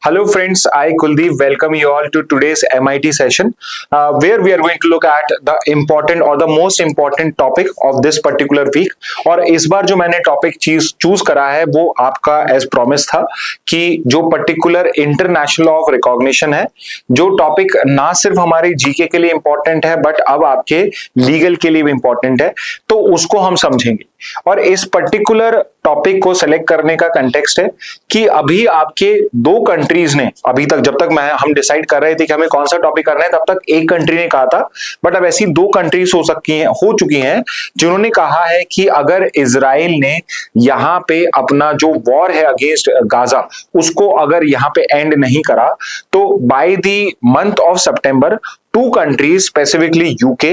Hello friends, I Kuldeep welcome you all to today's MIT session where we are going to look at the important or the most important topic of this particular week। और इस बार जो मैंने topic choose करा है वो आपका as promise था कि जो पर्टिकुलर इंटरनेशनल ऑफ रिकॉग्निशन है, जो टॉपिक ना सिर्फ हमारे जीके के लिए इंपॉर्टेंट है बट अब आपके लीगल के लिए भी इंपॉर्टेंट है, तो उसको हम समझेंगे। और इस पर्टिकुलर टॉपिक को सेलेक्ट करने का कंटेक्स्ट है कि अभी आपके दो कंट्रीज ने, अभी तक जब तक हम डिसाइड कर रहे थे कि हमें कौन सा टॉपिक करना है, तब तक एक कंट्री ने कहा था, बट अब ऐसी दो कंट्रीज हो चुकी हैं जिन्होंने कहा है कि अगर इजराइल ने यहाँ पे अपना जो वॉर है अगेंस्ट गाजा उसको अगर यहाँ पे एंड नहीं करा तो by the month of September two countries, specifically UK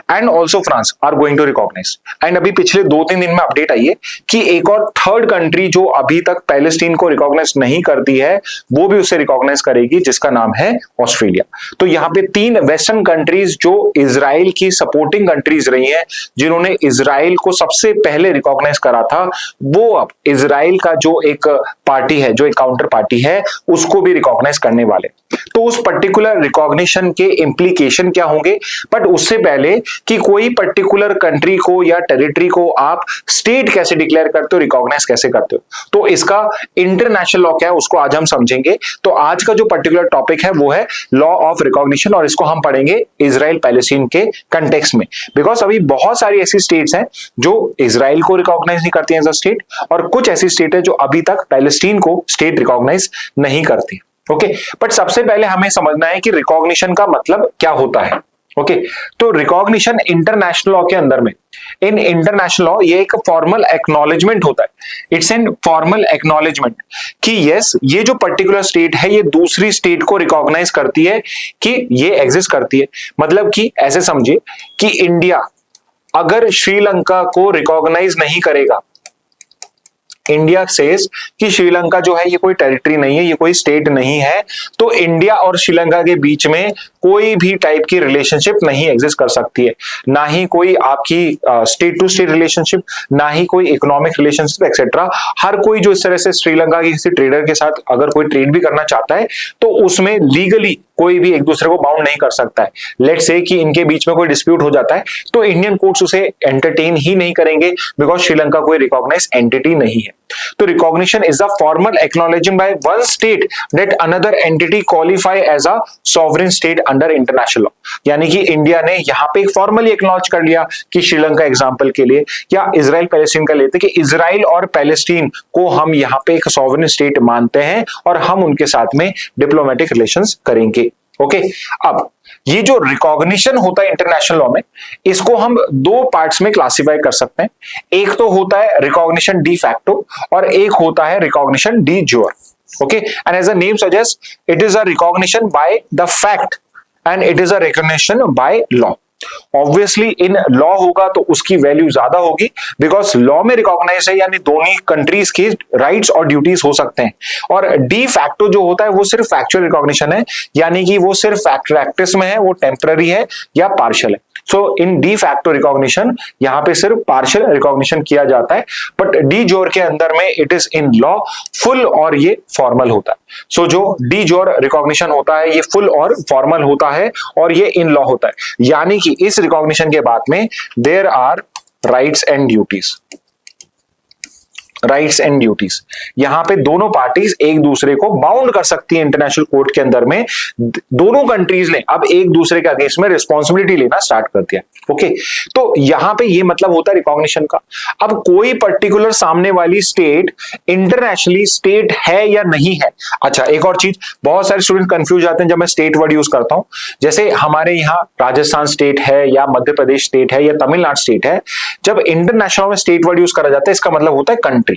and also France, are going to recognize. And अभी पिछले 2-3 दिन में अपडेट आई है कि एक और थर्ड कंट्री जो अभी तक पैलेस्टीन को रिकॉग्नाइज नहीं करती है वो भी उसे रिकॉग्नाइज करेगी, जिसका नाम है ऑस्ट्रेलिया। तो यहाँ पे 3 वेस्टर्न कंट्रीज जो इजराइल की सपोर्टिंग कंट्रीज रही हैं, जिन्होंने इजराइल को सबसे पहले रिकॉग्नाइज करा था, वो अब इजराइल का जो एक पार्टी है, जो एक काउंटर पार्टी है, उसको भी रिकॉग्नाइज करने वाले। तो उस पर्टिकुलर रिकॉग्निशन के इम्प्लीकेशन क्या होंगे, बट उससे पहले कि कोई पर्टिकुलर कंट्री को या टेरिटरी को आप स्टेट कैसे डिक्लेयर करते हो, रिकॉग्नाइज कैसे करते हो, तो इसका इंटरनेशनल लॉ क्या है उसको आज हम समझेंगे। तो आज का जो पर्टिकुलर टॉपिक है वो है लॉ ऑफ रिकॉग्निशन, और इसको हम पढ़ेंगे इजराइल पैलेस्टीन के कंटेक्स्ट में। बिकॉज अभी बहुत सारी ऐसी स्टेट्स हैं जो इजराइल को रिकॉग्नाइज नहीं करती एज अ स्टेट, और कुछ ऐसी स्टेट है जो अभी तक पैलेस्टीन को स्टेट रिकॉग्नाइज नहीं करती। ओके, बट सबसे पहले हमें समझना है कि रिकॉग्निशन का मतलब क्या होता है। ओके, तो रिकॉग्निशन इंटरनेशनल लॉ के अंदर में, इन इंटरनेशनल लॉ ये एक फॉर्मल एक्नॉलेजमेंट होता है। इट्स एन फॉर्मल एक्नॉलेजमेंट कि यस, ये जो पर्टिकुलर स्टेट है ये दूसरी स्टेट को रिकॉग्नाइज करती है कि ये एग्जिस्ट करती है। मतलब कि ऐसे समझिए कि इंडिया अगर श्रीलंका को रिकॉग्नाइज नहीं करेगा, इंडिया सेज कि श्रीलंका जो है ये कोई टेरिटरी नहीं है, ये कोई स्टेट नहीं है, तो इंडिया और श्रीलंका के बीच में कोई भी टाइप की रिलेशनशिप नहीं एग्जिस्ट कर सकती है, ना ही कोई आपकी स्टेट टू स्टेट रिलेशनशिप, ना ही कोई इकोनॉमिक रिलेशनशिप एक्सेट्रा। हर कोई जो इस तरह से श्रीलंका के किसी ट्रेडर के साथ अगर कोई ट्रेड भी करना चाहता है तो उसमें लीगली कोई भी एक दूसरे को बाउंड नहीं कर सकता है। लेट्स से कि इनके बीच में कोई डिस्प्यूट हो जाता है तो इंडियन कोर्ट्स उसे एंटरटेन ही नहीं करेंगे, बिकॉज श्रीलंका कोई रिकॉग्नाइज एंटिटी नहीं है। तो recognition is the formal acknowledging by one state that another entity qualify as a sovereign state under international law. यानी कि इंडिया ने यहां पे एक फॉर्मली एक्नॉलेज कर लिया कि श्रीलंका एग्जांपल के लिए, या इजराइल पैलेस्टीन का लेते कि इजराइल और पैलेस्टीन को हम यहां पे एक सॉवरेन स्टेट मानते हैं और हम उनके साथ में डिप्लोमेटिक रिलेशंस करेंगे। ओके, अब ये जो रिकॉग्निशन होता है इंटरनेशनल लॉ में, इसको हम दो पार्ट्स में क्लासिफाई कर सकते हैं। एक तो होता है रिकॉग्निशन डी फैक्टो और एक होता है recognition de jure. Okay, and as a name suggest, it is a recognition by the fact and it is a recognition by law. Obviously in law होगा तो उसकी वैल्यू ज्यादा होगी, बिकॉज लॉ में रिकॉग्नाइज है, यानी दोनों कंट्रीज के राइट्स और ड्यूटीज हो सकते हैं। और डी फैक्टो जो होता है वो सिर्फ फैक्चुअल रिकॉग्निशन है, यानी कि वो सिर्फ प्रैक्टिस में है, वो टेम्पररी है या पार्शियल है। सो इन डी फैक्टो रिकॉग्निशन यहां पे सिर्फ पार्शियल रिकॉग्निशन किया जाता है, बट डी जोर के अंदर में it is in law full और ये फॉर्मल होता है। सो जो डी जोर रिकॉग्निशन होता है ये फुल और फॉर्मल होता है और ये इन लॉ होता है। यानी कि इस रिकॉग्निशन के बाद में there are rights and duties. Rights and duties, यहां पे दोनों पार्टीज एक दूसरे को बाउंड कर सकती है इंटरनेशनल कोर्ट के अंदर में। दोनों कंट्रीज ने अब एक दूसरे के अगेंस्ट में रिस्पॉन्सिबिलिटी लेना स्टार्ट कर दिया। ओके, तो यहां पे ये मतलब होता है रिकॉग्निशन का। अब कोई पर्टिकुलर सामने वाली स्टेट इंटरनेशनली स्टेट है या नहीं है। अच्छा, एक और चीज, बहुत सारे स्टूडेंट कंफ्यूज जाते हैं जब मैं स्टेट वर्ड यूज करता हूं। जैसे हमारे यहाँ राजस्थान स्टेट है या मध्य प्रदेश स्टेट है या तमिलनाडु स्टेट है, जब इंटरनेशनल में स्टेट वर्ड यूज करा जाता है इसका मतलब होता है कंट्री।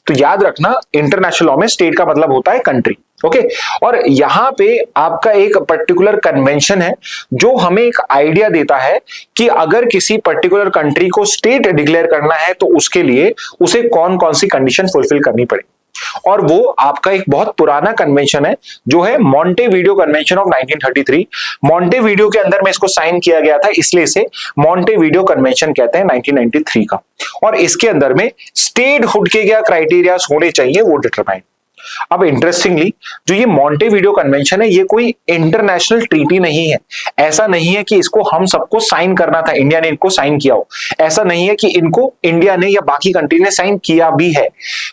तो याद रखना, इंटरनेशनल लॉ में स्टेट का मतलब होता है कंट्री। ओके, और यहां पे आपका एक पर्टिकुलर कन्वेंशन है जो हमें एक आइडिया देता है कि अगर किसी पर्टिकुलर कंट्री को स्टेट डिक्लेयर करना है तो उसके लिए उसे कौन कौन सी कंडीशन फुलफिल करनी पड़ेगी। और वो आपका एक बहुत पुराना कन्वेंशन है जो है मॉन्टेविडियो कन्वेंशन ऑफ 1933। मॉन्टेविडियो के अंदर में इसको साइन किया गया था, इसलिए इसे मॉन्टेविडियो कन्वेंशन कहते हैं 1993 का। और इसके अंदर में स्टेटहुड के क्या क्राइटेरिया होने चाहिए वो डिटरमाइन। अब इंटरेस्टिंगली जो ये मॉन्टेविडियो कन्वेंशन है ये कोई इंटरनेशनल ट्रीटी नहीं है। ऐसा नहीं है कि इसको हम सबको साइन करना था, इंडिया ने इनको साइन किया हो। ऐसा नहीं है कि इनको इंडिया ने या बाकी कंट्री ने साइन किया भी है।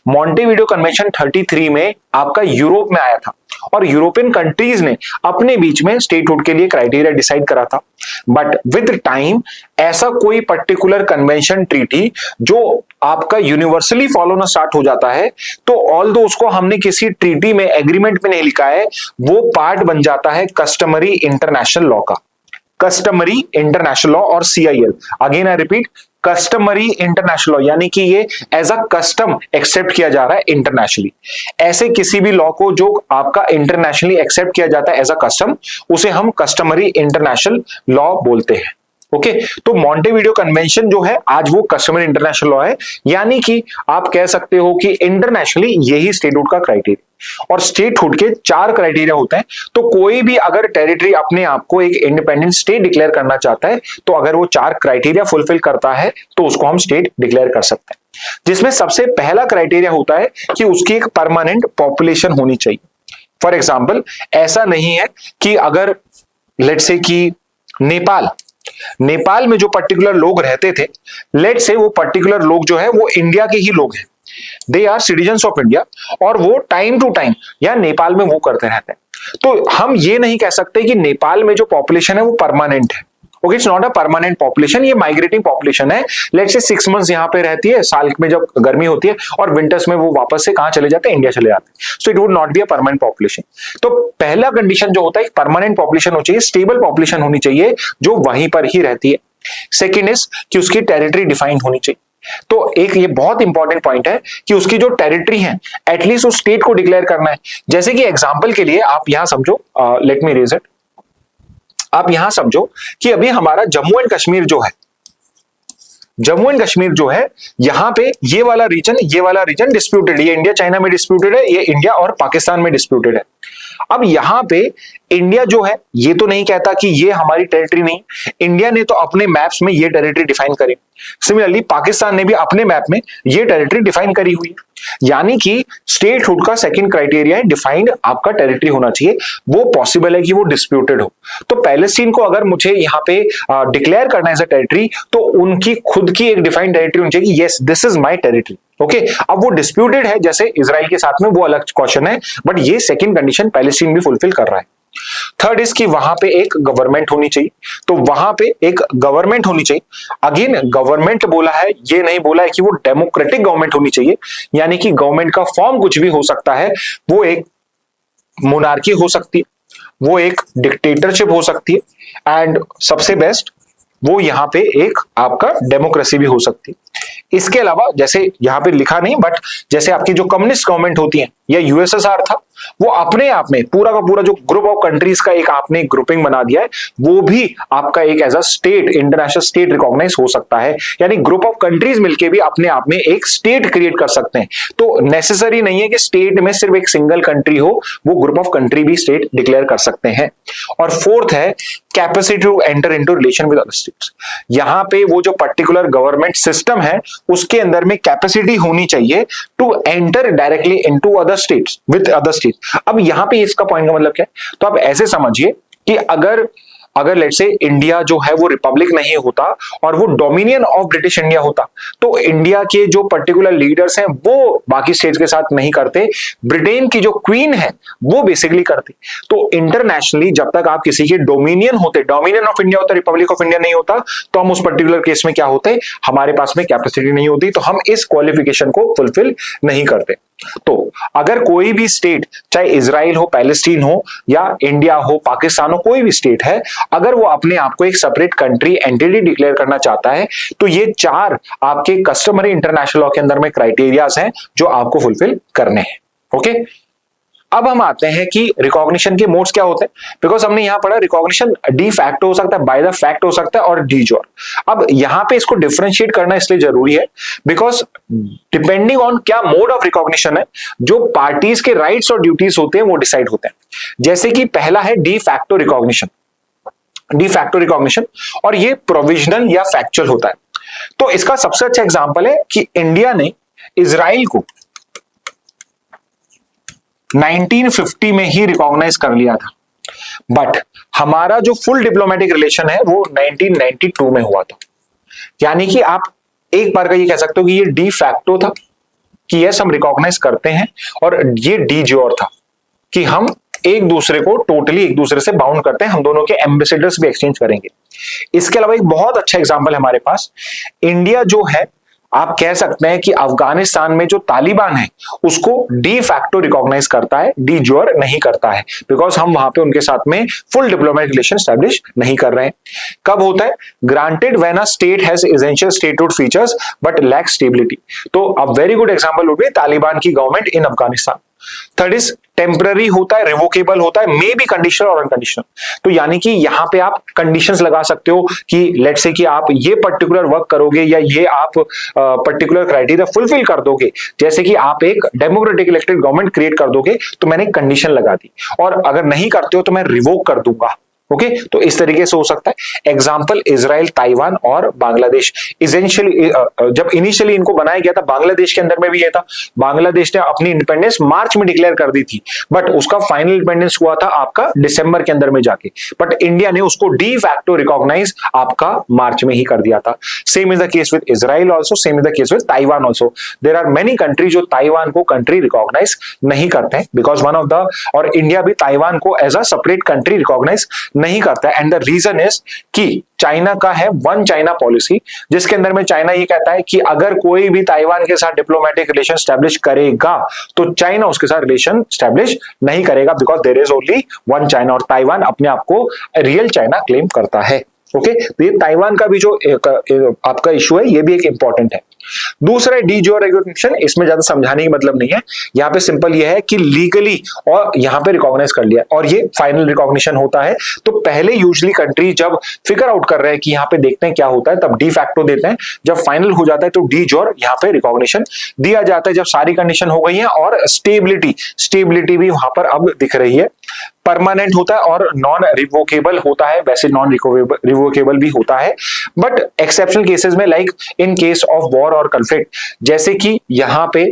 मॉन्टेविडियो कन्वेंशन 33 में आपका यूरोप में आया था और यूरोपियन कंट्रीज ने अपने बीच में स्टेटहुड के लिए क्राइटेरिया डिसाइड करा था। बट विद टाइम ऐसा कोई पर्टिकुलर कन्वेंशन ट्रीटी जो आपका यूनिवर्सली फॉलो ना स्टार्ट हो जाता है, तो ऑल दो उसको हमने किसी ट्रीटी में एग्रीमेंट में नहीं लिखा है, वो पार्ट बन जाता है कस्टमरी इंटरनेशनल लॉ का। कस्टमरी इंटरनेशनल लॉ और CIL, again I repeat, customary international law, यानी कि ये एज अ कस्टम एक्सेप्ट किया जा रहा है इंटरनेशनली। ऐसे किसी भी लॉ को जो आपका इंटरनेशनली एक्सेप्ट किया जाता है एज अ कस्टम, उसे हम कस्टमरी इंटरनेशनल लॉ बोलते हैं। ओके, तो मॉन्टेविडियो कन्वेंशन जो है आज वो कस्टमरी इंटरनेशनल लॉ है, यानी कि आप कह सकते हो कि इंटरनेशनली यही स्टेटहुड का क्राइटेरिया। और स्टेटहुड के 4 क्राइटेरिया होते हैं। तो कोई भी अगर टेरिटरी अपने आप को एक इंडिपेंडेंट स्टेट डिक्लेयर करना चाहता है, तो अगर वो 4 क्राइटेरिया फुलफिल करता है तो उसको हम स्टेट डिक्लेयर कर सकते हैं। जिसमें सबसे पहला क्राइटेरिया होता है कि उसकी एक परमानेंट पॉपुलेशन होनी चाहिए। फॉर एग्जाम्पल, ऐसा नहीं है कि अगर लेट्स से कि नेपाल में जो पर्टिकुलर लोग रहते थे, लेट्स से वो पर्टिकुलर लोग जो है वो इंडिया के ही लोग हैं, they are citizens of India, और वो टाइम टू टाइम या नेपाल में वो करते रहते हैं, तो हम ये नहीं कह सकते कि नेपाल में जो पॉपुलेशन है वो परमानेंट है। Okay, it's not a permanent population, ये माइग्रेटिंग पॉपुलेशन है। लेट्स से 6 मंथ्स यहाँ पे रहती है साल में जब गर्मी होती है, और विंटर्स में वो वापस से कहां चले जाते हैं, इंडिया चले जाते हैं। So it would not be a permanent population. तो पहला कंडीशन जो होता है, परमानेंट पॉपुलेशन होनी चाहिए, स्टेबल पॉपुलेशन होनी चाहिए जो वहीं पर ही रहती है। सेकेंड इज कि उसकी टेरिटरी डिफाइंड होनी चाहिए। तो एक ये बहुत इंपॉर्टेंट पॉइंट है कि उसकी जो टेरिटरी है एटलीस्ट उस स्टेट को डिक्लेयर करना है। जैसे कि एग्जांपल के लिए आप यहां समझो, लेट मी रेज इट, आप यहां समझो कि अभी हमारा जम्मू एंड कश्मीर जो है, जम्मू एंड कश्मीर जो है, यहां पे ये वाला रीजन डिस्प्यूटेड, ये इंडिया चाइना में डिस्प्यूटेड है, ये इंडिया और पाकिस्तान में डिस्प्यूटेड है। अब यहां पे इंडिया जो है ये तो नहीं कहता कि ये हमारी टेरिटरी नहीं, इंडिया ने तो अपने मैप्स में ये टेरिटरी डिफाइन करी। सिमिलरली पाकिस्तान ने भी अपने मैप में ये टेरिटरी डिफाइन करी हुई है। यानी कि स्टेटहुड का सेकंड क्राइटेरिया है डिफाइंड आपका टेरिटरी होना चाहिए। वो पॉसिबल है कि वो डिस्प्यूटेड हो। तो पैलेस्टीन को अगर मुझे यहाँ पे डिक्लेयर करना है एज अ टेरिटरी, तो उनकी खुद की एक डिफाइंड टेरिटरी होनी चाहिए कि yes this is my territory. Okay, अब वो डिस्प्यूटेड है जैसे इजराइल के साथ में, वो अलग क्वेश्चन है, बट ये सेकंड कंडीशन पैलेस्टीन भी फुलफिल कर रहा है। थर्ड इज कि वहां पे एक गवर्नमेंट होनी चाहिए। तो वहां पे एक गवर्नमेंट होनी चाहिए। अगेन गवर्नमेंट बोला है, ये नहीं बोला है कि वो डेमोक्रेटिक गवर्नमेंट होनी चाहिए, यानी कि गवर्नमेंट का फॉर्म कुछ भी हो सकता है। वो एक मोनार्की हो सकती है, वो एक डिक्टेटरशिप हो सकती है, एंड सबसे बेस्ट वो यहां पे एक आपका डेमोक्रेसी भी हो सकती है। इसके अलावा जैसे यहां पे लिखा नहीं, बट जैसे आपकी जो कम्युनिस्ट गवर्नमेंट होती है या USSR था, वो अपने आप में पूरा का पूरा जो ग्रुप ऑफ कंट्रीज का एक आपने ग्रुपिंग बना दिया है, वो भी आपका एक as a state, international state recognise हो सकता है। यानी ग्रुप ऑफ कंट्रीज मिलके भी अपने आप में एक स्टेट क्रिएट कर सकते हैं। तो नेसेसरी नहीं है कि स्टेट में सिर्फ एक सिंगल कंट्री हो, वो ग्रुप ऑफ कंट्री भी स्टेट डिक्लेयर कर सकते हैं। और फोर्थ है capacity to enter into relation with other states. यहां पे वो जो पर्टिकुलर गवर्नमेंट सिस्टम है उसके अंदर में कैपेसिटी होनी चाहिए to enter directly into other states with other states. अब यहां पे इसका पॉइंट का मतलब क्या है, तो आप ऐसे समझिए कि अगर लेट्स से इंडिया जो है वो रिपब्लिक नहीं होता और वो डोमिनियन ऑफ ब्रिटिश इंडिया होता, तो इंडिया के जो पर्टिकुलर लीडर्स हैं वो बाकी स्टेट्स के साथ नहीं करते, ब्रिटेन की जो क्वीन है वो बेसिकली करती। तो इंटरनेशनली जब तक आप किसी के डोमिनियन होते, डोमिनियन ऑफ इंडिया होता, रिपब्लिक ऑफ इंडिया नहीं होता, तो हम उस पर्टिकुलर केस में क्या होते, हमारे पास में कैपेसिटी नहीं होती, तो हम इस क्वालिफिकेशन को फुलफिल नहीं करते। तो अगर कोई भी स्टेट, चाहे इजराइल हो, पैलेस्टीन हो, या इंडिया हो, पाकिस्तान हो, कोई भी स्टेट है, अगर वो अपने आप को एक सेपरेट कंट्री एंटिटी डिक्लेयर करना चाहता है, तो ये 4 आपके कस्टमरी इंटरनेशनल लॉ के अंदर में क्राइटेरियाज हैं जो आपको फुलफिल करने हैं। ओके, अब हम आते हैं कि रिकॉग्निशन के मोड्स क्या होते हैं। बिकॉज हमने यहां पढ़ा रिकॉग्निशन डी फैक्टो हो सकता है, बाय द फैक्ट हो सकता है, और डी जोर। अब यहां पे इसको डिफरेंशिएट करना इसलिए जरूरी है बिकॉज डिपेंडिंग ऑन क्या मोड ऑफ रिकॉग्निशन है, जो पार्टीज के राइट्स और ड्यूटीज होते हैं वो डिसाइड होते हैं। जैसे कि पहला है de facto recognition. De facto recognition, और ये प्रोविजनल या फैक्चुअल होता है। तो इसका सबसे अच्छा एग्जांपल है कि इंडिया ने इजराइल को 1950 में ही रिकॉग्नाइज कर लिया था, बट हमारा जो फुल डिप्लोमेटिक रिलेशन है वो 1992 में हुआ था। यानी कि आप एक बार का ये कह सकते हो कि ये डी फैक्टो था कि यस हम रिकॉग्नाइज करते हैं, और ये डी ज्योर था कि हम एक दूसरे को टोटली एक दूसरे से बाउंड करते हैं, हम दोनों के एम्बेसडर्स भी एक्सचेंज करेंगे। इसके अलावा एक बहुत अच्छा एग्जांपल हमारे पास, इंडिया जो है आप कह सकते हैं कि अफगानिस्तान में जो तालिबान है उसको डी फैक्टो रिकॉग्नाइज करता है, डी ज्योर नहीं करता है, बिकॉज हम वहां पे उनके साथ में फुल डिप्लोमेटिक रिलेशन स्टैब्लिश नहीं कर रहे हैं। कब होता है? Granted when a state has essential statehood features but lack stability. तो a very good example would be Taliban की government in Afghanistan. Third is temporary होता है, रिवोकेबल होता है, मे बी कंडीशनल और अनकंडीशनल। तो यानी कि यहां पे आप कंडीशंस लगा सकते हो कि लेट्स से कि आप ये पर्टिकुलर वर्क करोगे या ये आप पर्टिकुलर क्राइटेरिया फुलफिल कर दोगे, जैसे कि आप एक डेमोक्रेटिक इलेक्टेड गवर्नमेंट क्रिएट कर दोगे, तो मैंने कंडीशन लगा दी, और अगर नहीं करते हो तो मैं रिवोक कर दूंगा। ओके, तो इस तरीके से हो सकता है। एग्जाम्पल इजराइल, ताइवान और बांग्लादेश। इसेंशियली जब इनिशियली इनको बनाया गया था, बांग्लादेश के अंदर में भी यह था, बांग्लादेश ने अपनी इंडिपेंडेंस मार्च में डिक्लेयर कर दी थी, बट उसका फाइनल इंडिपेंडेंस हुआ था आपका दिसंबर के अंदर में जाके, बट इंडिया ने उसको डी फैक्टो रिकॉग्नाइज आपका मार्च में ही कर दिया था। Same is the case with Israel also, same is the case with Taiwan also. There are many country जो ताइवान को कंट्री रिकॉग्नाइज नहीं करते हैं, बिकॉज वन ऑफ द, और इंडिया भी ताइवान को as a separate country recognise नहीं करता है। एंड द रीजन इज कि चाइना का है वन चाइना पॉलिसी, जिसके अंदर में चाइना ये कहता है कि अगर कोई भी ताइवान के साथ डिप्लोमेटिक रिलेशन स्टैब्लिश करेगा तो चाइना उसके साथ रिलेशन स्टैब्लिश नहीं करेगा, because there is only one China, और ताइवान अपने आप को रियल चाइना क्लेम करता है। ओके, तो ये ताइवान का भी जो आपका इशू है ये भी एक इंपॉर्टेंट है। दूसरा डी ज्योर रिकॉग्निशन, इसमें ज्यादा समझाने की मतलब नहीं है, यहाँ पे सिंपल ये है कि लीगली और यहाँ पे रिकॉग्नाइज कर लिया और ये फाइनल रिकॉग्निशन होता है। तो पहले यूजुअली कंट्री जब फिगर आउट कर रहे हैं कि यहाँ पे देखते हैं क्या होता है, तब डी फैक्टो देते हैं, जब फाइनल हो जाता है तो डी ज्योर यहाँ पे रिकॉग्निशन दिया जाता है, जब सारी कंडीशन हो गई है और स्टेबिलिटी भी वहां पर अब दिख रही है। परमानेंट होता है और नॉन रिवोकेबल होता है, वैसे नॉन रिवोकेबल भी होता है, बट एक्सेप्शनल केसेस में like in case of war और कॉन्फ्लिक्ट, जैसे कि यहां पे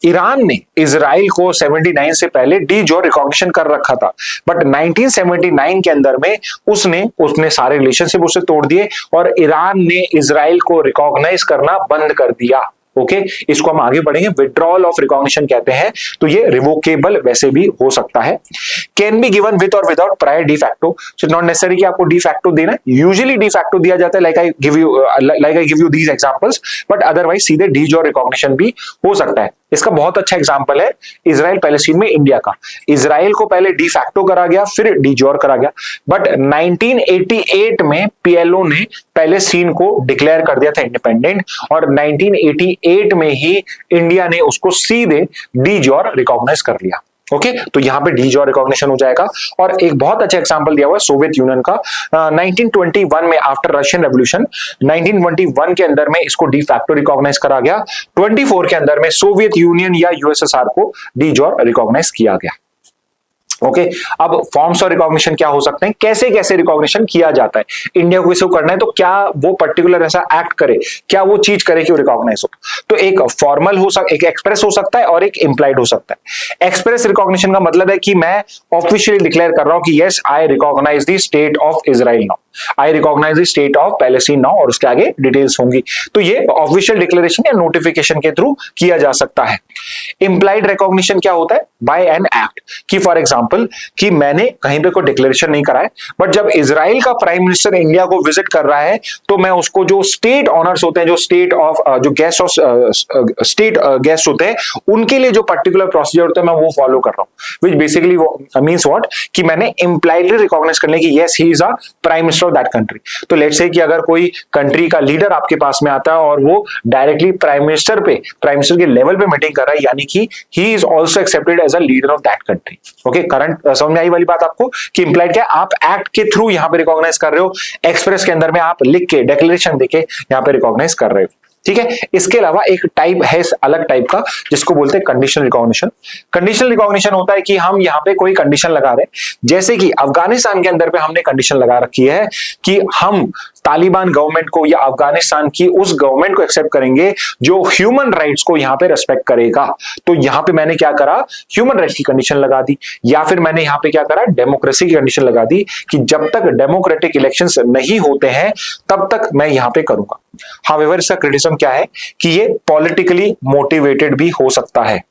ईरान ने इजराइल को 79 से पहले डी ज्योर रिकॉग्निशन कर रखा था, बट 1979 के अंदर में उसने सारे रिलेशनशिप उससे तोड़ दिए और ईरान ने इजराइल को रिकॉग्नाइज करना बंद कर दिया। ओके, इसको हम आगे बढ़ेंगे, विड्रॉल ऑफ रिकॉग्निशन कहते हैं। तो ये रिवोकेबल वैसे भी हो सकता है। कैन बी गिवन विद और without prior de facto, so not necessary कि आपको डी फैक्टो देना है, यूजुअली डी फैक्टो दिया जाता है, like I give you these examples, but otherwise सीधे डी ज्योर रिकॉग्निशन भी हो सकता है। इसका बहुत अच्छा एग्जांपल है इजराइल पैलेस्टीन में इंडिया का। इजराइल को पहले डी फैक्टो करा गया, फिर डी ज्योर करा गया, बट 1988 में पीएलओ ने पैलेस्टीन को डिक्लेयर कर दिया था इंडिपेंडेंट, और 1988 में ही इंडिया ने उसको सीधे डी ज्योर रिकॉग्नाइज कर लिया। ओके, तो यहां पे डी ज्योर रिकॉग्निशन हो जाएगा। और एक बहुत अच्छा एग्जांपल दिया हुआ है सोवियत यूनियन का, 1921 में आफ्टर रशियन रेवोल्यूशन 1921 के अंदर में इसको डी फैक्टो रिकॉग्नाइज करा गया। 24 के अंदर में सोवियत यूनियन या यूएसएसआर को डी ज्योर रिकॉग्नाइज किया गया। ओके, अब फॉर्म्स ऑफ रिकॉग्निशन क्या हो सकते हैं, कैसे कैसे रिकॉग्निशन किया जाता है, इंडिया को किसी को करना है तो क्या वो पर्टिकुलर ऐसा एक्ट करे, क्या वो चीज करे कि वो रिकॉग्नाइज हो। तो एक फॉर्मल हो सकता, एक एक्सप्रेस हो सकता है और एक इंप्लाइड हो सकता है। एक्सप्रेस रिकॉग्निशन का मतलब है कि मैं ऑफिशियली डिक्लेयर कर रहा हूं कि yes I recognise the state of Israel now, I recognise the state of Palestine now, और उसके आगे डिटेल्स होंगी। तो ये ऑफिशियल डिक्लेरेशन या नोटिफिकेशन के थ्रू किया जा सकता है। इंप्लाइड रिकॉग्निशन क्या होता है, बाय एन एक्ट, कि फॉर एग्जांपल कि मैंने कहीं पे कोई डिक्लेरेशन नहीं करा है, बट जब इजराइल का प्राइम मिनिस्टर इंडिया को विजिट कर रहा है तो मैं उसको जो स्टेट ऑनर्स होते हैं, जो स्टेट ऑफ जो गेस्ट ऑफ स्टेट गेस्ट होते हैं, उनके लिए जो पर्टिकुलर प्रोसीजर होता है मैं वो फॉलो कर रहा हूं, विच बेसिकली मींस व्हाट, कि मैंने इंप्लाइडली रिकॉग्नाइज करने की yes he is a prime minister of that country. तो लेट्स से कि अगर कोई कंट्री का लीडर आपके पास में आता है और वो डायरेक्टली प्राइम मिनिस्टर के लेवल पे मीटिंग कर रहा है, यानी कि he is also accepted as a leader of that country. Okay, current समझ में आई वाली बात आपको कि इंप्लाइड क्या, आप एक्ट के थ्रू यहां पे रिकॉग्नाइज कर रहे हो, एक्सप्रेस के अंदर में आप लिख के डिक्लेरेशन देके यहां पे रिकॉग्नाइज कर रहे हो। ठीक है, इसके अलावा एक टाइप है अलग टाइप का जिसको बोलते हैं कंडीशनल रिकॉग्निशन। कंडीशनल रिकॉग्निशन होता है कि हम यहाँ पे कोई कंडीशन लगा रहे हैं, जैसे कि अफगानिस्तान के अंदर पे हमने कंडीशन लगा रखी है कि हम तालिबान गवर्नमेंट को या अफगानिस्तान की उस गवर्नमेंट को एक्सेप्ट करेंगे जो ह्यूमन राइट्स को यहां पे रेस्पेक्ट करेगा। तो यहां पे मैंने क्या करा, ह्यूमन राइट्स की कंडीशन लगा दी, या फिर मैंने यहां पे क्या करा, डेमोक्रेसी की कंडीशन लगा दी कि जब तक डेमोक्रेटिक इलेक्शंस नहीं होते हैं तब तक मैं यहां पे करूंगा। हाउएवर इसका क्रिटिसिज्म क्या है कि ये पॉलिटिकली मोटिवेटेड भी हो सकता है,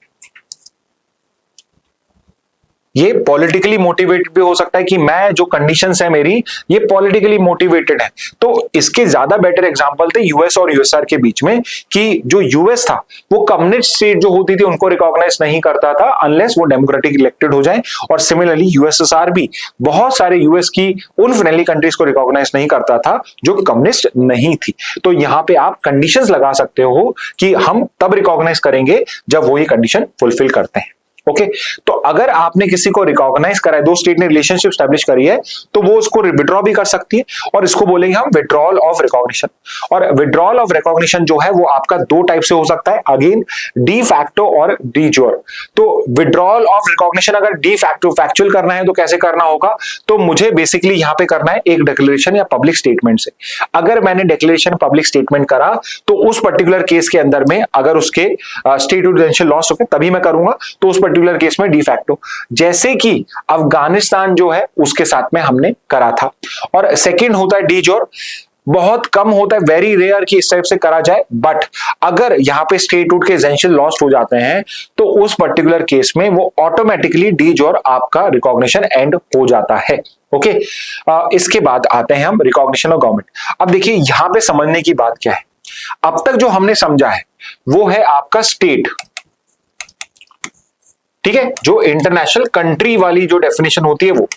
ये पॉलिटिकली मोटिवेटेड भी हो सकता है कि मैं जो कंडीशंस है मेरी ये पॉलिटिकली मोटिवेटेड है। तो इसके ज्यादा बेटर एग्जांपल थे यूएस और यूएसआर के बीच में, कि जो यूएस था वो कम्युनिस्ट स्टेट जो होती थी उनको रिकॉग्नाइज नहीं करता था अनलेस वो डेमोक्रेटिक इलेक्टेड हो जाए, और सिमिलरली यूएसएसआर भी बहुत सारे यूएस की उन फ्रेंडली कंट्रीज को रिकॉग्नाइज नहीं करता था जो कम्युनिस्ट नहीं थी। तो यहां पे आप कंडीशंस लगा सकते हो कि हम तब रिकॉग्नाइज करेंगे जब वो ये कंडीशन फुलफिल करते हैं। ओके तो अगर आपने किसी को रिकॉग्नाइज करा है, दो स्टेट ने रिलेशनशिप स्टैब्लिश करी है, तो वो उसको विड्रॉ भी कर सकती है, और इसको बोलेंगे हम विड्रॉल ऑफ रिकॉग्निशन। और विड्रॉल ऑफ रिकॉग्निशन जो है वो आपका दो टाइप से हो सकता है, अगेन डी फैक्टो और डी ज्योर। तो विड्रॉल ऑफ रिकॉग्निशन अगर डी फैक्टो फैक्चुअल करना है तो कैसे करना होगा, तो मुझे बेसिकली यहां पे करना है एक डिक्लेरेशन या पब्लिक स्टेटमेंट से। अगर मैंने डिक्लेरेशन पब्लिक स्टेटमेंट करा तो उस पर्टिकुलर केस के अंदर में अगर उसके स्टेट रेजिडेंशियल लॉस हो तभी मैं करूंगा, तो उस पर्टिकुलर केस में डी फैक्टो, जैसे कि अफगानिस्तान जो है उसके साथ में हमने करा था। और सेकंड होता है डी जोर, बहुत कम होता है, वेरी रेयर कि इस टाइप से करा जाए, बट अगर यहां पे स्टेटहुड के एसेंशियल लॉस्ट हो जाते हैं तो उस पर्टिकुलर केस में वो ऑटोमेटिकली डी जोर आपका रिकॉग्निशन एंड हो जाता है। ओके इसके बाद आते हैं हम रिकॉग्निशन ऑफ गवर्नमेंट। अब देखिए यहां पे समझने की बात क्या है, अब तक जो हमने समझा है वो है आपका स्टेट, ठीक है, जो इंटरनेशनल कंट्री वाली जो डेफिनेशन होती है वो।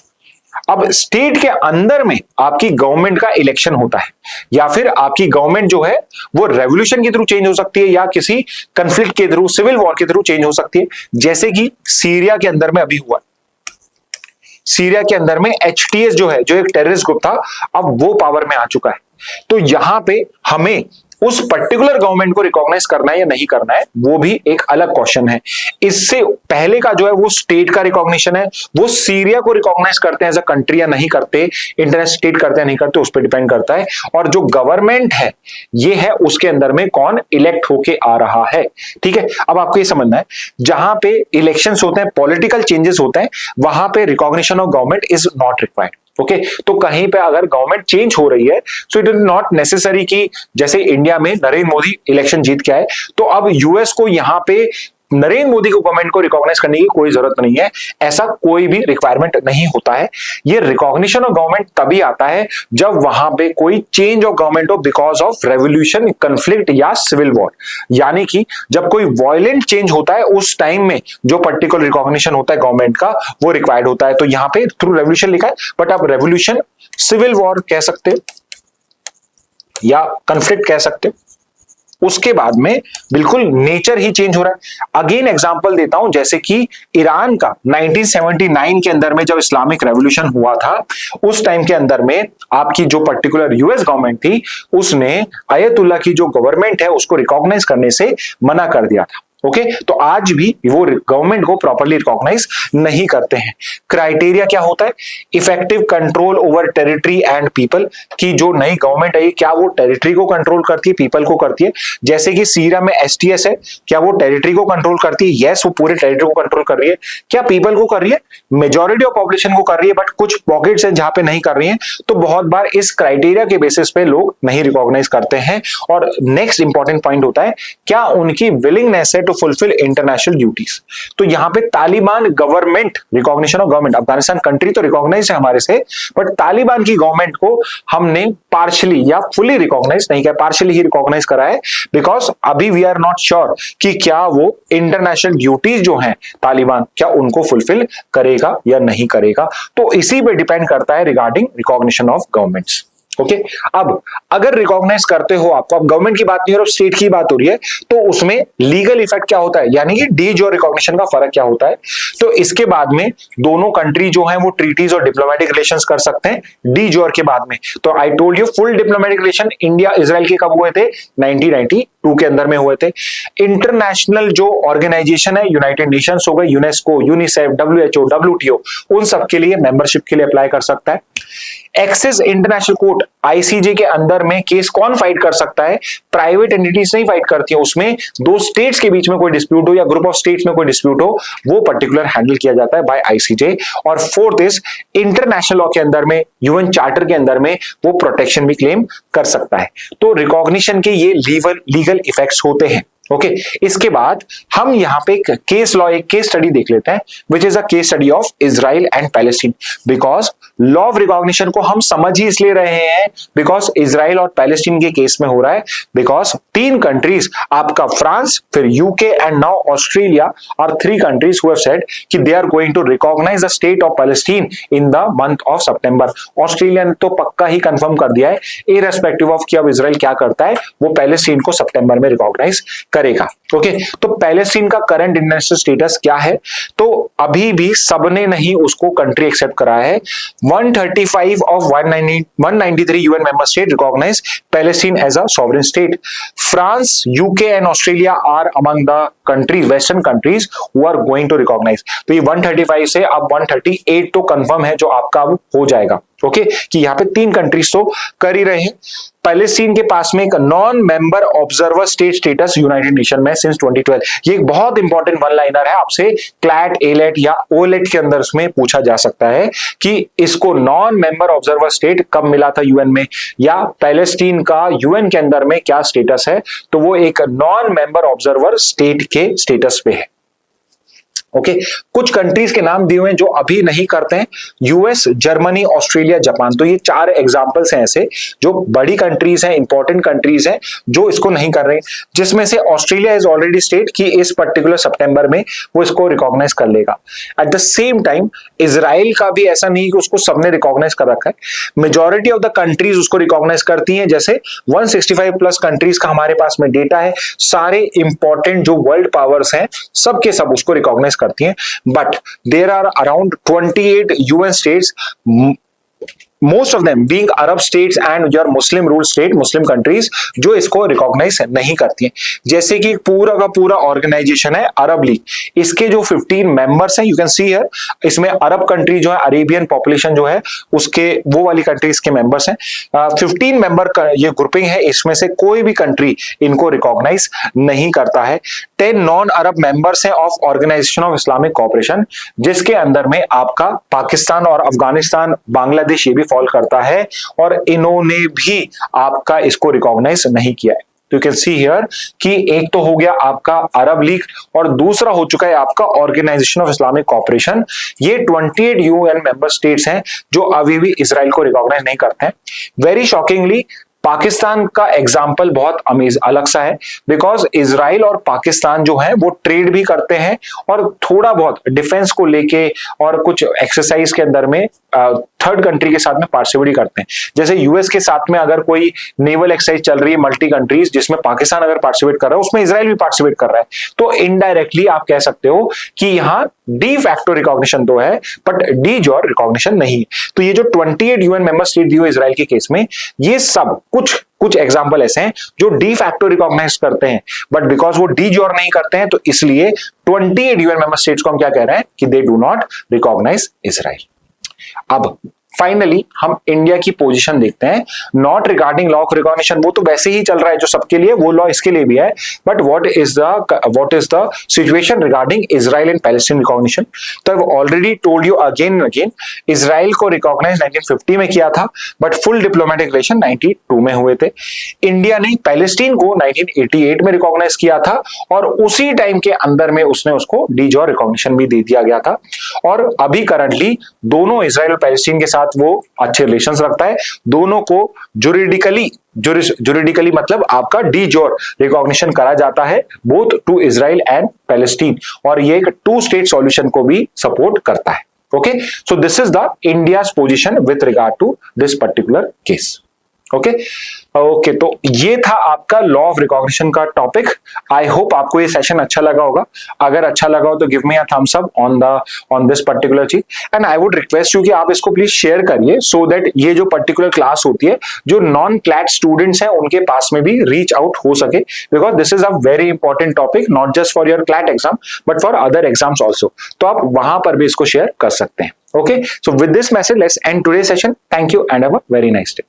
अब स्टेट के अंदर में आपकी गवर्नमेंट का इलेक्शन होता है, या फिर आपकी गवर्नमेंट जो है वो रेवोल्यूशन के थ्रू चेंज हो सकती है, या किसी कंफ्लिक्ट के थ्रू, सिविल वॉर के थ्रू चेंज हो सकती है, जैसे कि सीरिया के अंदर में अभी हुआ। सीरिया के अंदर में एचटीएस जो है, जो एक टेररिस्ट ग्रुप था, अब वो पावर में आ चुका है। तो यहां पे हमें उस पर्टिकुलर गवर्नमेंट को रिकॉग्नाइज करना है या नहीं करना है वो भी एक अलग क्वेश्चन है। इससे पहले का जो है वो स्टेट का रिकॉग्निशन है, वो सीरिया को रिकॉग्नाइज करते हैं एज अ कंट्री या नहीं करते, इंटरनेशनल स्टेट करते हैं नहीं करते, उस पर डिपेंड करता है। और जो गवर्नमेंट है ये है उसके अंदर में कौन इलेक्ट होके आ रहा है, ठीक है। अब आपको ये समझना है जहां पे इलेक्शंस होते हैं, पॉलिटिकल चेंजेस होते हैं, वहां पे recognition of government is not required. Okay तो कहीं पे अगर गवर्नमेंट चेंज हो रही है so it is not necessary कि जैसे इंडिया में नरेंद्र मोदी इलेक्शन जीत के आए तो अब यूएस को यहां पे नरेंद्र मोदी को गवर्नमेंट को रिकॉग्नाइज करने की कोई जरूरत नहीं है, ऐसा कोई भी रिक्वायरमेंट नहीं होता है। ये रिकॉग्निशन ऑफ गवर्नमेंट तभी आता है जब वहां पे कोई चेंज ऑफ गवर्नमेंट हो बिकॉज ऑफ रेवोल्यूशन, कन्फ्लिक्ट या सिविल वॉर, यानी कि जब कोई वायलेंट चेंज होता है उस टाइम में जो पर्टिकुलर रिकॉग्निशन होता है गवर्नमेंट का वो रिक्वायर्ड होता है। तो यहां पे थ्रू रेवोल्यूशन लिखा है, बट आप रेवोल्यूशन, सिविल वॉर कह सकते हो या कन्फ्लिक्ट कह सकते हो। उसके बाद में बिल्कुल नेचर ही चेंज हो रहा है। अगेन एग्जांपल देता हूं, जैसे कि ईरान का 1979 के अंदर में जब इस्लामिक रेवोल्यूशन हुआ था उस टाइम के अंदर में आपकी जो पर्टिकुलर यूएस गवर्नमेंट थी उसने आयतुल्ला की जो गवर्नमेंट है उसको रिकॉग्नाइज करने से मना कर दिया था। ओके तो आज भी वो गवर्नमेंट को प्रॉपर्ली रिकॉग्नाइज नहीं करते हैं। क्राइटेरिया क्या होता है, effective control over territory and people, की जो नई गवर्नमेंट है क्या वो टेरिटरी को कंट्रोल करती है, पीपल को करती है। जैसे कि सीरिया में एसटीएस है, क्या वो टेरिटरी को कंट्रोल करती है? यस वो पूरे टेरिटरी को कंट्रोल कर रही है। क्या पीपल को कर रही है? मेजॉरिटी ऑफ पॉपुलेशन को कर रही है, बट कुछ पॉकेट्स हैं जहां पे नहीं कर रही है। तो बहुत बार इस क्राइटेरिया के बेसिस पे लोग नहीं रिकॉग्नाइज करते हैं। और नेक्स्ट इंपॉर्टेंट पॉइंट होता है क्या उनकी विलिंगनेस है टू फुलफिल इंटरनेशनल ड्यूटीज। तो यहां पे Taliban government, recognition of government, Afghanistan country तो रिकॉग्नाइज है हमारे से, बट तालिबान की गवर्नमेंट को हमने पार्शियली या फुली रिकॉग्नाइज नहीं किया, पार्शियली ही रिकॉग्नाइज करा है, बिकॉज अभी वी आर नॉट श्योर कि क्या वो इंटरनेशनल ड्यूटीज जो हैं तालिबान क्या उनको फुलफिल करेगा या नहीं करेगा। तो इसी पे डिपेंड करता है regarding recognition of governments. Okay अब अगर रिकॉग्नाइज करते हो आपको, अब गवर्नमेंट की बात नहीं हो रही, स्टेट की बात हो रही है, तो उसमें लीगल इफेक्ट क्या होता है, यानी कि डीज और रिकॉग्निशन का फर्क क्या होता है। तो इसके बाद में दोनों कंट्री जो है वो ट्रीटीज और डिप्लोमेटिक रिलेशंस कर सकते हैं डीज और के बाद में। तो I told you full diplomatic relation India Israel के कब हुए थे, 1992 के अंदर में हुए थे। इंटरनेशनल जो ऑर्गेनाइजेशन है, यूनाइटेड नेशंस हो गए, यूनेस्को, यूनिसेफ, WHO, WTO, उन सब के लिए मेंबरशिप के लिए अप्लाई कर सकता है। एक्सिस इंटरनेशनल कोर्ट आईसीजे के अंदर में केस कौन फाइट कर सकता है? प्राइवेट एंटिटीज नहीं फाइट करती है, उसमें दो स्टेट्स के बीच में कोई डिस्प्यूट हो या ग्रुप ऑफ स्टेट्स में कोई डिस्प्यूट हो, वो पर्टिकुलर हैंडल किया जाता है बाय आईसीजे। और फोर्थ इज इंटरनेशनल लॉ के अंदर में, यूएन चार्टर के अंदर में वो प्रोटेक्शन भी क्लेम कर सकता है। तो रिकॉग्निशन के ये लीगल इफेक्ट्स होते हैं। ओके इसके बाद हम यहाँ पे एक केस स्टडी देख लेते हैं, which is a case study of Israel and Palestine. Because law of recognition को हम समझ ही इसलिए रहे हैं बिकॉज इजराइल और पैलेस्टीन के केस में हो रहा है। बिकॉज तीन कंट्रीज, आपका फ्रांस, फिर UK and now Australia, are three countries who have said कि they are going to recognise the state of Palestine in the month of September. Australia ने तो पक्का ही कंफर्म कर दिया है, इररेस्पेक्टिव ऑफ कि अब इजराइल क्या करता है, वो पैलेस्टीन को सितंबर में रिकॉग्नाइज करेगा। ओके तो पैलेस्टीन का करंट इंटरनेशनल स्टेटस क्या है? तो अभी भी सबने नहीं उसको कंट्री एक्सेप्ट करा है। 135 of 193 UN member state recognise Palestine as a sovereign state. France, UK and Australia are among the countries, western countries who are going to recognise. तो ये 135 से अब 138 तो कंफर्म है जो आपका अब हो जाएगा। ओके कि यहाँ पे तीन कंट्रीज तो कर ही रहे हैं। पैलेस्टीन के पास में एक non member observer state status United nation में सिंस 2012। ये एक बहुत इंपॉर्टेंट वन लाइनर है, आपसे क्लैट, एलेट या ओलेट के अंदर उसमें पूछा जा सकता है कि इसको नॉन मेंबर ऑब्जर्वर स्टेट कब मिला था यूएन में, या पैलेस्टीन का यूएन के अंदर में क्या स्टेटस है। तो वो एक नॉन मेंबर ऑब्जर्वर स्टेट के स्टेटस पे है। ओके कुछ कंट्रीज के नाम दिए हुए हैं जो अभी नहीं करते हैं, यूएस, जर्मनी, ऑस्ट्रेलिया, जापान। तो ये चार एग्जांपल्स हैं ऐसे जो बड़ी कंट्रीज हैं, इंपॉर्टेंट कंट्रीज हैं जो इसको नहीं कर रहे, जिसमें से ऑस्ट्रेलिया इज ऑलरेडी स्टेट कि इस पर्टिकुलर सितंबर में वो इसको रिकॉग्नाइज कर लेगा। At the same time Israel का भी ऐसा नहीं कि उसको सबने रिकॉग्नाइज कर रखा है, मेजॉरिटी ऑफ द कंट्रीज उसको रिकॉग्नाइज करती हैं। जैसे 165 प्लस कंट्रीज का हमारे पास में डेटा है, सारे इंपॉर्टेंट जो वर्ल्ड पावर्स हैं सब के सब उसको रिकॉग्नाइज करती हैं। But there are around 28 UN states, most of them being Arab states and your Muslim ruled state, Muslim countries, जो इसको रिकॉग्नाइज नहीं करती हैं। जैसे कि पूरा का पूरा ऑर्गेनाइजेशन है अरब लीग, इसके जो 15 मेंबर्स हैं, यू कैन सी हियर, इसमें अरब कंट्री जो है, अरेबियन पॉपुलेशन जो है उसके वो वाली कंट्रीज के मेंबर्स हैं। 15 मेंबर ये ग्रुपिंग है, इसमें से कोई भी कंट्री इनको रिकॉग्नाइज नहीं करता है। 10 नॉन अरब मेंबर्स हैं of organisation of Islamic cooperation, जिसके अंदर में आपका पाकिस्तान और अफगानिस्तान, बांग्लादेश ये भी फॉल करता है, और इन्होंने भी आपका इसको रिकॉग्नाइज नहीं किया है। तो यू कैन सी हियर कि एक तो हो गया आपका अरब लीग और दूसरा हो चुका है आपका ऑर्गेनाइजेशन ऑफ इस्लामिक कोऑपरेशन। ये 28 यूएन मेंबर स्टेट्स हैं जो अभी भी इजराइल को रिकॉग्नाइज नहीं करते हैं। वेरी शॉकिंगली पाकिस्तान का एग्जाम्पल बहुत अलग सा है, बिकॉज इजराइल और पाकिस्तान जो है वो ट्रेड भी करते हैं और थोड़ा बहुत डिफेंस को लेके और कुछ एक्सरसाइज के अंदर में थर्ड कंट्री के साथ में पार्टिसिपेट करते हैं। जैसे यूएस के साथ में अगर कोई नेवल एक्सरसाइज चल रही है मल्टी कंट्रीज, जिसमें पाकिस्तान अगर पार्टिसिपेट कर रहा है, उसमें इजराइल भी पार्टिसिपेट कर रहा है, तो इनडायरेक्टली आप कह सकते हो कि यहाँ डी फैक्टो रिकॉग्निशन तो है बट डी जोर रिकॉग्निशन नहीं। तो ये जो 28 यूएन मेंबर स्टेट दिए इजराइल के केस में, ये सब कुछ एग्जाम्पल ऐसे हैं जो डी फैक्टो रिकॉग्नाइज करते हैं, बट बिकॉज वो डी जोर नहीं करते हैं, तो इसलिए 28 यूएन मेंबर स्टेट्स को हम क्या कह रहे हैं कि they do not recognise Israel. अब फाइनली हम इंडिया की पोजीशन देखते हैं। Not regarding law of recognition, वो तो वैसे ही चल रहा है जो सबके लिए, वो लॉ इसके लिए भी है, but what is the situation regarding Israel and Palestine recognition. तो I already told you again and again, Israel को रिकॉग्नाइज 1950 में किया था, बट फुल डिप्लोमेटिक रिलेशन 92 में हुए थे। इंडिया ने पैलेस्टीन को 1988 में रिकॉग्नाइज किया था, और उसी टाइम के अंदर में उसने उसको डी जोर रिकॉग्निशन भी दे दिया गया था। और अभी करंटली दोनों इजराइल और पैलेस्टीन के साथ वो अच्छे रिलेशंस रखता है। दोनों को जुरिडिकली मतलब आपका डी जोर रिकॉग्निशन करा जाता है, both to Israel and Palestine, और ये एक 2 स्टेट सॉल्यूशन को भी सपोर्ट करता है। Okay, so this is the India's position with regard to this particular case. Okay okay, तो ये था आपका लॉ ऑफ रिकॉग्निशन का टॉपिक। आई होप आपको ये सेशन अच्छा लगा होगा। अगर अच्छा लगा हो तो give me a thumbs up on this particular चीज, and I would request you कि आप इसको प्लीज शेयर करिए सो दैट ये जो पर्टिकुलर क्लास होती है जो नॉन क्लैट स्टूडेंट्स हैं उनके पास में भी रीच आउट हो सके, because this is a very important topic not just for your CLAT exam but for other exams also. तो आप वहां पर भी इसको शेयर कर सकते हैं। Okay, so with this message, let's end today's session. Thank you and have a very nice day.